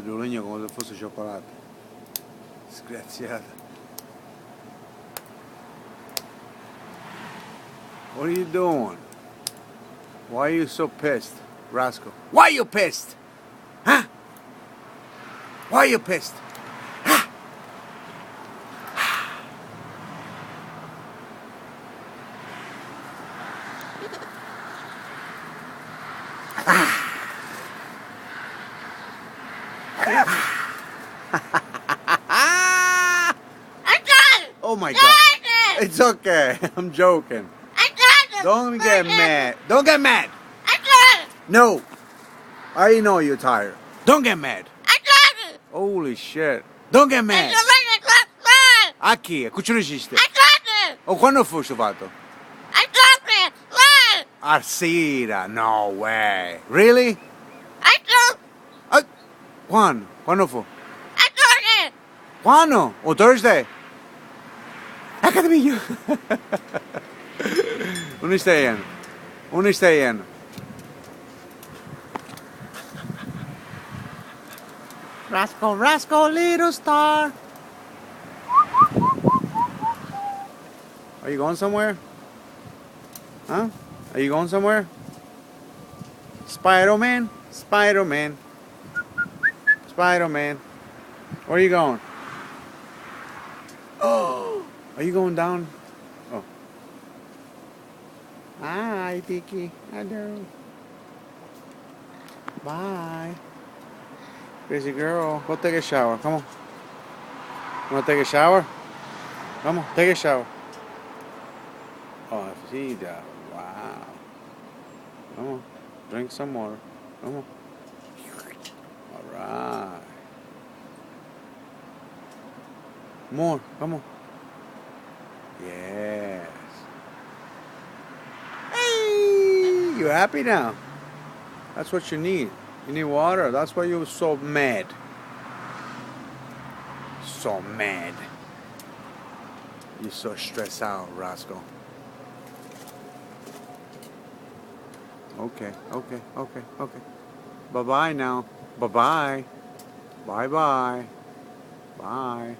pedulino come se fosse cioccolato. Sgraziata. What are you doing? Why are you so pissed, Rascal? Why are you pissed? Huh? Why are you pissed? Huh? Oh my God. It's okay. I'm joking. Don't get mad. Don't get mad. No. I know you're tired. Don't get mad. Holy shit. Don't get mad. A chi? A cucciolo esiste? Oh, quando fu questo fatto? A sera. No way. Really? Quando? Quando fu? Quando? Oh, Thursday? Academia. Understand. Understand. Rascal, Rascal, little star. Are you going somewhere? Huh? Are you going somewhere? Spider-Man? Spider-Man. Spider-Man. Where are you going? Oh! Are you going down? Oh. Hi, Tiki. Hello. Bye. Crazy girl. Go take a shower. Come on. You want to take a shower? Come on, take a shower. Oh, see that. Wow. Come on. Drink some water. Come on. Alright. More. Come on. Yes. Hey! You happy now? That's what you need. You need water. That's why you're so mad. So mad. You're so stressed out, Rascal. Okay, okay, okay, okay. Bye-bye now. Bye-bye. Bye-bye. Bye.